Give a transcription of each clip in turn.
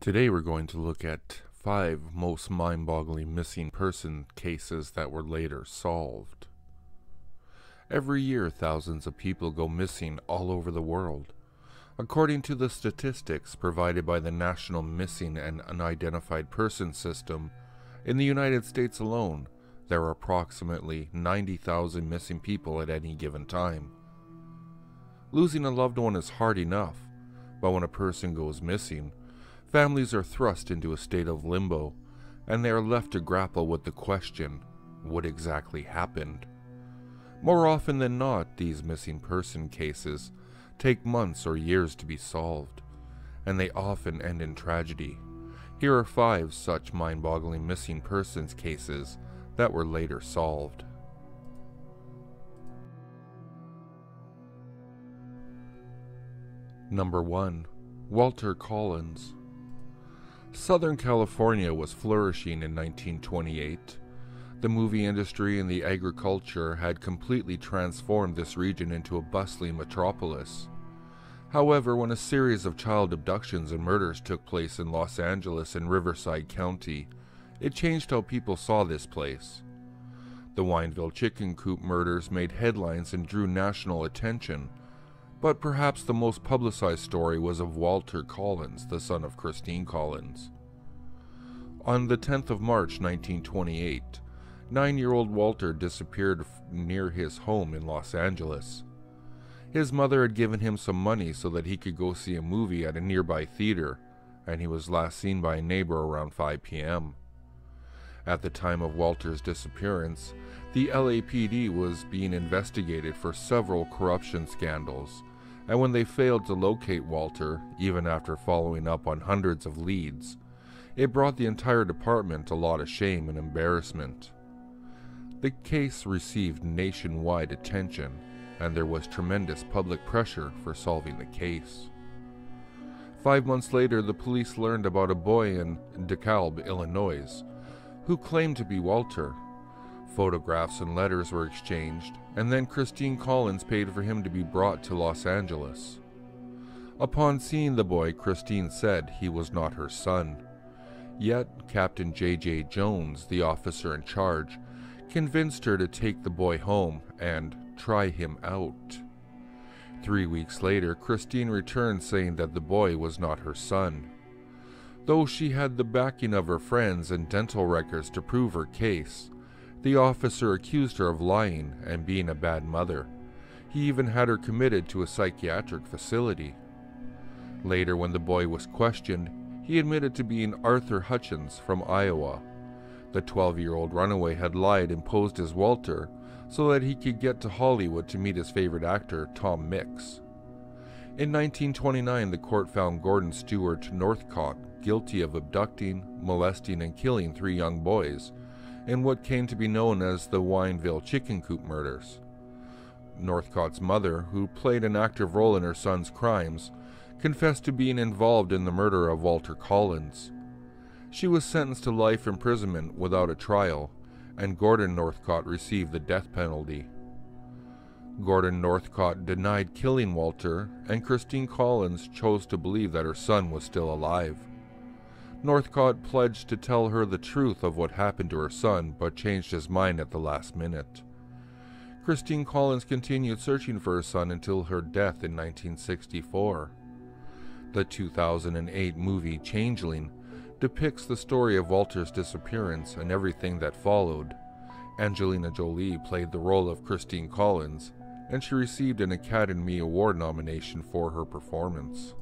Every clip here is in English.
Today we're going to look at 5 most mind-boggling missing person cases that were later solved. Every year, thousands of people go missing all over the world. According to the statistics provided by the National Missing and Unidentified Persons System, in the United States alone, there are approximately 90,000 missing people at any given time. Losing a loved one is hard enough, but when a person goes missing, families are thrust into a state of limbo, and they are left to grapple with the question, what exactly happened? More often than not, these missing person cases take months or years to be solved, and they often end in tragedy. Here are 5 such mind-boggling missing persons cases that were later solved. Number 1. Walter Collins. Southern California was flourishing in 1928. The movie industry and the agriculture had completely transformed this region into a bustling metropolis. However, when a series of child abductions and murders took place in Los Angeles and Riverside County, it changed how people saw this place. The Wineville chicken coop murders made headlines and drew national attention, but perhaps the most publicized story was of Walter Collins, the son of Christine Collins. On the 10th of March 1928, 9-year-old Walter disappeared near his home in Los Angeles. His mother had given him some money so that he could go see a movie at a nearby theater, and he was last seen by a neighbor around 5 p.m. At the time of Walter's disappearance, the LAPD was being investigated for several corruption scandals, and when they failed to locate Walter, even after following up on hundreds of leads, it brought the entire department a lot of shame and embarrassment. The case received nationwide attention, and there was tremendous public pressure for solving the case. 5 months later, the police learned about a boy in DeKalb, Illinois, who claimed to be Walter. Photographs and letters were exchanged, and then Christine Collins paid for him to be brought to Los Angeles. Upon seeing the boy, Christine said he was not her son. Yet, Captain J.J. Jones, the officer in charge, convinced her to take the boy home and try him out. 3 weeks later, Christine returned saying that the boy was not her son. Though she had the backing of her friends and dental records to prove her case, the officer accused her of lying and being a bad mother. He even had her committed to a psychiatric facility. Later, when the boy was questioned, he admitted to being Arthur Hutchins from Iowa. The 12-year-old runaway had lied and posed as Walter so that he could get to Hollywood to meet his favorite actor, Tom Mix. In 1929, the court found Gordon Stewart Northcott guilty of abducting, molesting, and killing 3 young boys in what came to be known as the Wineville chicken coop murders. Northcott's mother, who played an active role in her son's crimes, confessed to being involved in the murder of Walter Collins. She was sentenced to life imprisonment without a trial, and Gordon Northcott received the death penalty. Gordon Northcott denied killing Walter, and Christine Collins chose to believe that her son was still alive. Northcott pledged to tell her the truth of what happened to her son, but changed his mind at the last minute. Christine Collins continued searching for her son until her death in 1964. The 2008 movie Changeling depicts the story of Walter's disappearance and everything that followed. Angelina Jolie played the role of Christine Collins, and she received an Academy Award nomination for her performance.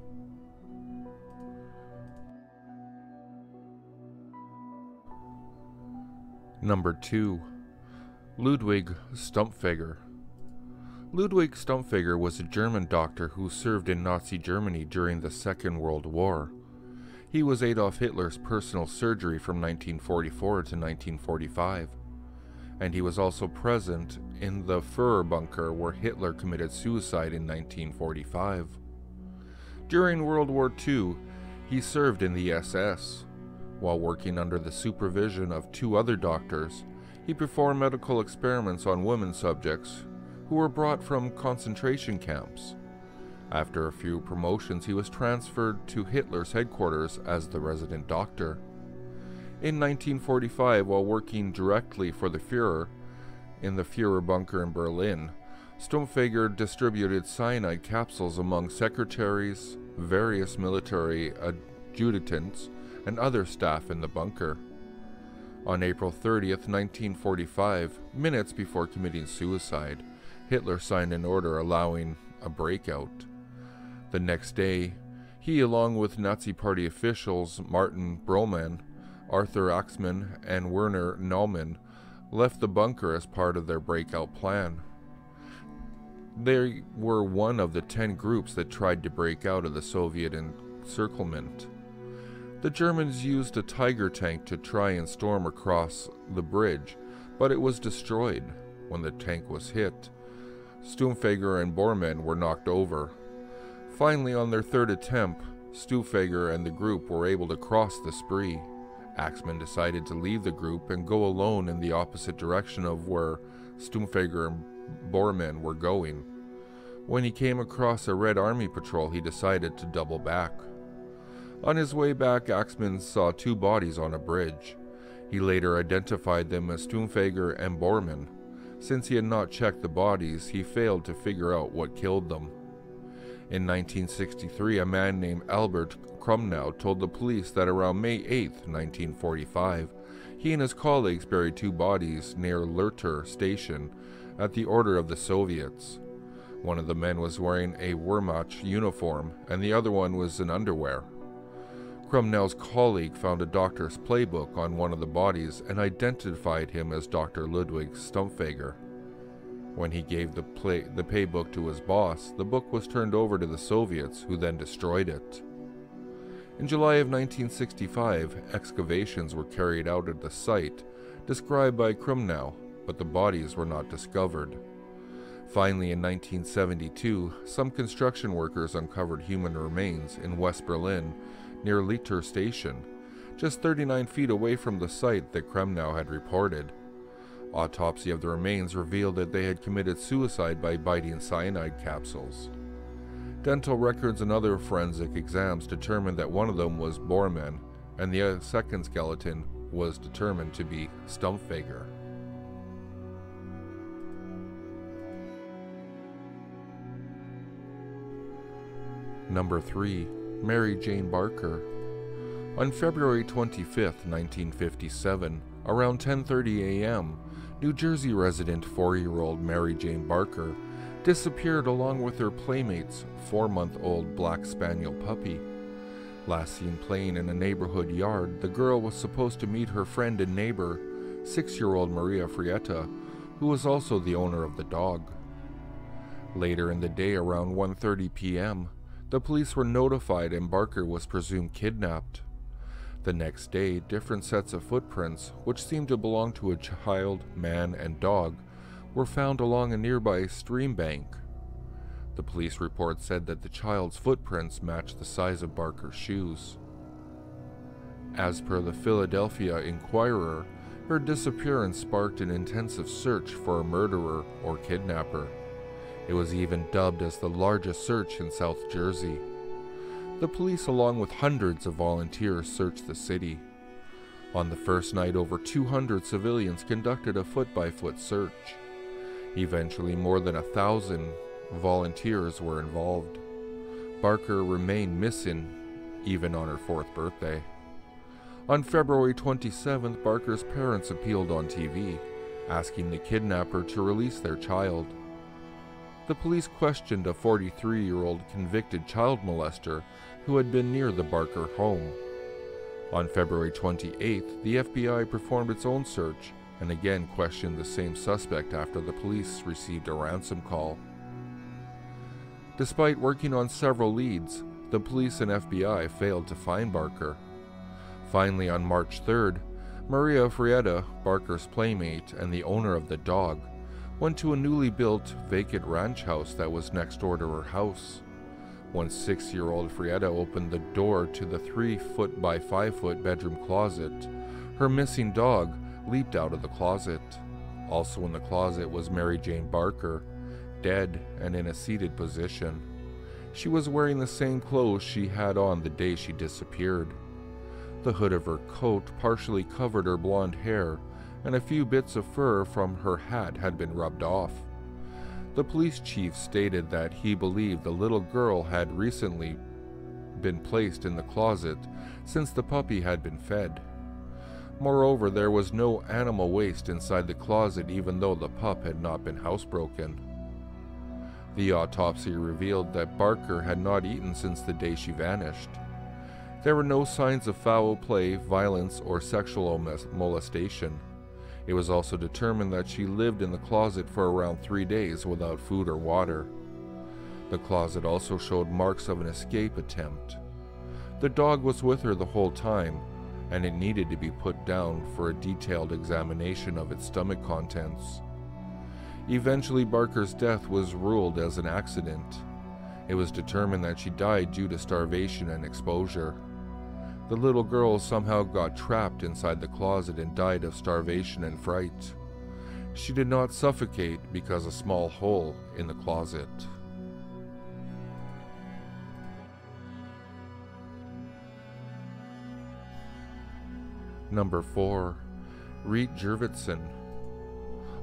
Number 2. Ludwig Stumpf. Ludwig Stumpf was a German doctor who served in Nazi Germany during the Second World War. He was Adolf Hitler's personal surgery from 1944 to 1945, and he was also present in the Führer bunker where Hitler committed suicide in 1945. During World War II, he served in the SS. While working under the supervision of 2 other doctors, he performed medical experiments on women subjects who were brought from concentration camps. After a few promotions, he was transferred to Hitler's headquarters as the resident doctor. In 1945, while working directly for the Führer in the Führer bunker in Berlin, Stumpf distributed cyanide capsules among secretaries, various military adjutants, and other staff in the bunker. On April 30th, 1945, minutes before committing suicide, Hitler signed an order allowing a breakout. The next day, he, along with Nazi Party officials Martin Broman, Arthur Axmann, and Werner Naumann, left the bunker as part of their breakout plan. They were one of the 10 groups that tried to break out of the Soviet encirclement. The Germans used a Tiger tank to try and storm across the bridge, but it was destroyed. When the tank was hit, Stumpf and Bormann were knocked over. Finally, on their third attempt, Stumpf and the group were able to cross the Spree. Axmann decided to leave the group and go alone in the opposite direction of where Stumpf and Bormann were going. When he came across a Red Army patrol, he decided to double back. On his way back, Axmann saw 2 bodies on a bridge. He later identified them as Stumpf and Bormann. Since he had not checked the bodies, he failed to figure out what killed them. In 1963, a man named Albert Krumnow told the police that around May 8, 1945, he and his colleagues buried 2 bodies near Lurter Station at the order of the Soviets. One of the men was wearing a Wehrmacht uniform, and the other one was in underwear. Krumnow's colleague found a doctor's playbook on one of the bodies and identified him as Dr. Ludwig Stumpf. When he gave the paybook to his boss, the book was turned over to the Soviets, who then destroyed it. In July of 1965, excavations were carried out at the site, described by Krumnow, but the bodies were not discovered. Finally, in 1972, some construction workers uncovered human remains in West Berlin, near Liter Station, just 39 feet away from the site that Krumnow had reported. Autopsy of the remains revealed that they had committed suicide by biting cyanide capsules. Dental records and other forensic exams determined that one of them was Bormann, and the second skeleton was determined to be Stumpf. Number 3. Mary Jane Barker. On February 25, 1957, around 10:30 a.m., New Jersey resident 4-year-old Mary Jane Barker disappeared along with her playmate's 4-month-old black spaniel puppy. Last seen playing in a neighborhood yard, the girl was supposed to meet her friend and neighbor, 6-year-old Maria Frietta, who was also the owner of the dog. Later in the day, around 1:30 p.m., the police were notified and Barker was presumed kidnapped. The next day, different sets of footprints, which seemed to belong to a child, man, and dog, were found along a nearby stream bank. The police report said that the child's footprints matched the size of Barker's shoes. As per the Philadelphia Inquirer, her disappearance sparked an intensive search for a murderer or kidnapper. It was even dubbed as the largest search in South Jersey. The police, along with hundreds of volunteers, searched the city. On the first night, over 200 civilians conducted a foot-by-foot search. Eventually, more than 1,000 volunteers were involved. Barker remained missing even on her 4th birthday. On February 27th, Barker's parents appealed on TV, asking the kidnapper to release their child. The police questioned a 43-year-old convicted child molester who had been near the Barker home. On February 28th, the FBI performed its own search and again questioned the same suspect after the police received a ransom call. Despite working on several leads, the police and FBI failed to find Barker. Finally, on March 3rd, Maria Frietta, Barker's playmate and the owner of the dog, went to a newly built vacant ranch house that was next door to her house. When 6-year-old Frietta opened the door to the 3-foot by 5-foot bedroom closet, her missing dog leaped out of the closet. Also in the closet was Mary Jane Barker, dead and in a seated position. She was wearing the same clothes she had on the day she disappeared. The hood of her coat partially covered her blonde hair, and a few bits of fur from her hat had been rubbed off. The police chief stated that he believed the little girl had recently been placed in the closet since the puppy had been fed. Moreover, there was no animal waste inside the closet even though the pup had not been housebroken. The autopsy revealed that Barker had not eaten since the day she vanished. There were no signs of foul play, violence, or sexual molestation. It was also determined that she lived in the closet for around 3 days without food or water. The closet also showed marks of an escape attempt. The dog was with her the whole time, and it needed to be put down for a detailed examination of its stomach contents. Eventually, Barker's death was ruled as an accident. It was determined that she died due to starvation and exposure. The little girl somehow got trapped inside the closet and died of starvation and fright. She did not suffocate because of a small hole in the closet. Number 4. Reet Jurvetson.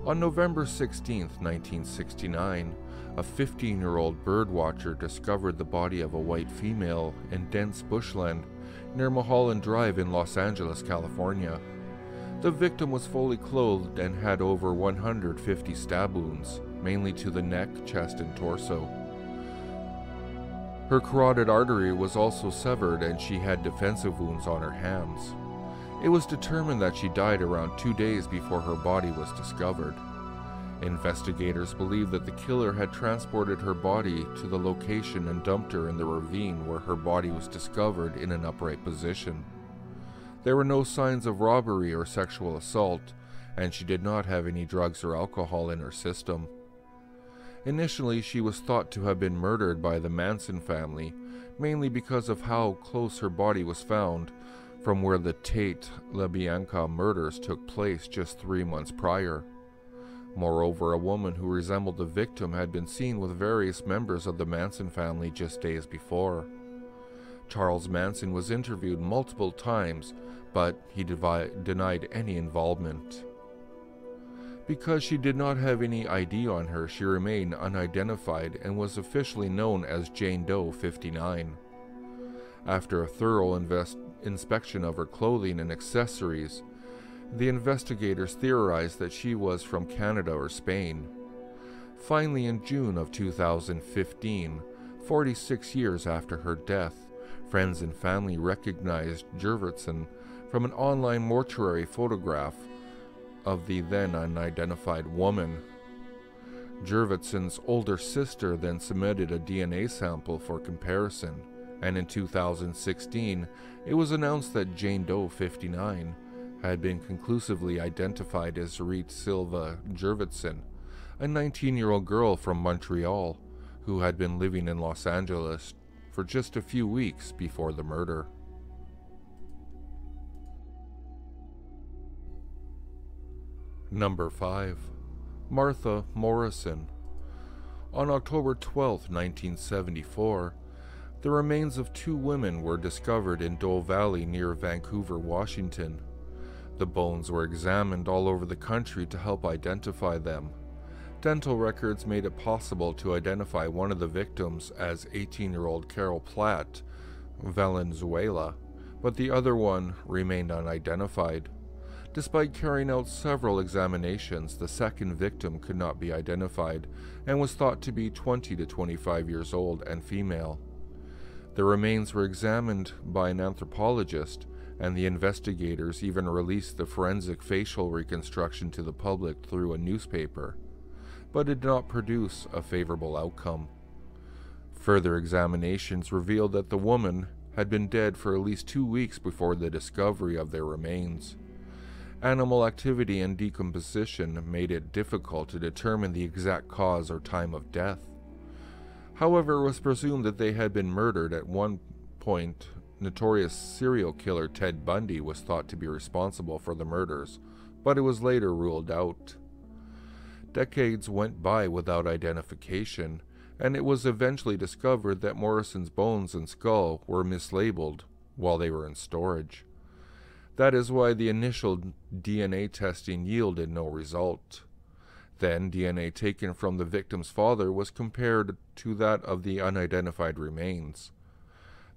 On November 16, 1969, a 15-year-old birdwatcher discovered the body of a white female in dense bushland near Mulholland Drive in Los Angeles, California. The victim was fully clothed and had over 150 stab wounds, mainly to the neck, chest, and torso. Her carotid artery was also severed and she had defensive wounds on her hands. It was determined that she died around 2 days before her body was discovered. Investigators believe that the killer had transported her body to the location and dumped her in the ravine where her body was discovered in an upright position. There were no signs of robbery or sexual assault, and she did not have any drugs or alcohol in her system. Initially, she was thought to have been murdered by the Manson family, mainly because of how close her body was found from where the Tate LaBianca murders took place just 3 months prior. Moreover, a woman who resembled the victim had been seen with various members of the Manson family just days before. Charles Manson was interviewed multiple times, but he denied any involvement. Because she did not have any ID on her, she remained unidentified and was officially known as Jane Doe 59. After a thorough inspection of her clothing and accessories, the investigators theorized that she was from Canada or Spain. Finally, in June of 2015, 46 years after her death, friends and family recognized Jurvetson from an online mortuary photograph of the then unidentified woman. Jurvetson's older sister then submitted a DNA sample for comparison, and in 2016, it was announced that Jane Doe 59 had been conclusively identified as Reet Silva Jurvetson, a 19-year-old girl from Montreal who had been living in Los Angeles for just a few weeks before the murder. Number 5. Martha Morrison. On October 12, 1974, the remains of 2 women were discovered in Dole Valley near Vancouver, Washington. The bones were examined all over the country to help identify them. Dental records made it possible to identify one of the victims as 18-year-old Carol Platt, Valenzuela, but the other one remained unidentified. Despite carrying out several examinations, the second victim could not be identified and was thought to be 20 to 25 years old and female. The remains were examined by an anthropologist, and the investigators even released the forensic facial reconstruction to the public through a newspaper, but it did not produce a favorable outcome. Further examinations revealed that the woman had been dead for at least 2 weeks before the discovery of their remains. Animal activity and decomposition made it difficult to determine the exact cause or time of death. However, it was presumed that they had been murdered. At one point, notorious serial killer Ted Bundy was thought to be responsible for the murders, but it was later ruled out. Decades went by without identification, and it was eventually discovered that Morrison's bones and skull were mislabeled while they were in storage. That is why the initial DNA testing yielded no result. Then, DNA taken from the victim's father was compared to that of the unidentified remains.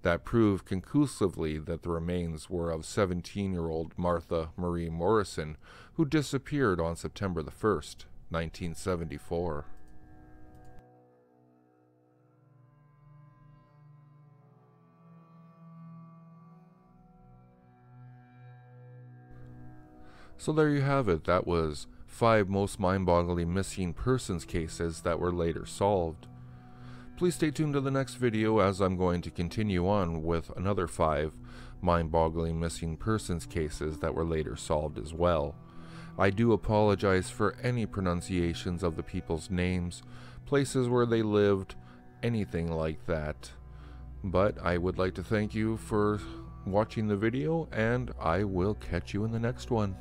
That proved conclusively that the remains were of 17-year-old Martha Marie Morrison, who disappeared on September the 1st, 1974. So there you have it. That was 5 most mind-boggling missing persons cases that were later solved. Please stay tuned to the next video, as I'm going to continue on with another 5 mind-boggling missing persons cases that were later solved as well. I do apologize for any pronunciations of the people's names, places where they lived, anything like that. But I would like to thank you for watching the video, and I will catch you in the next one.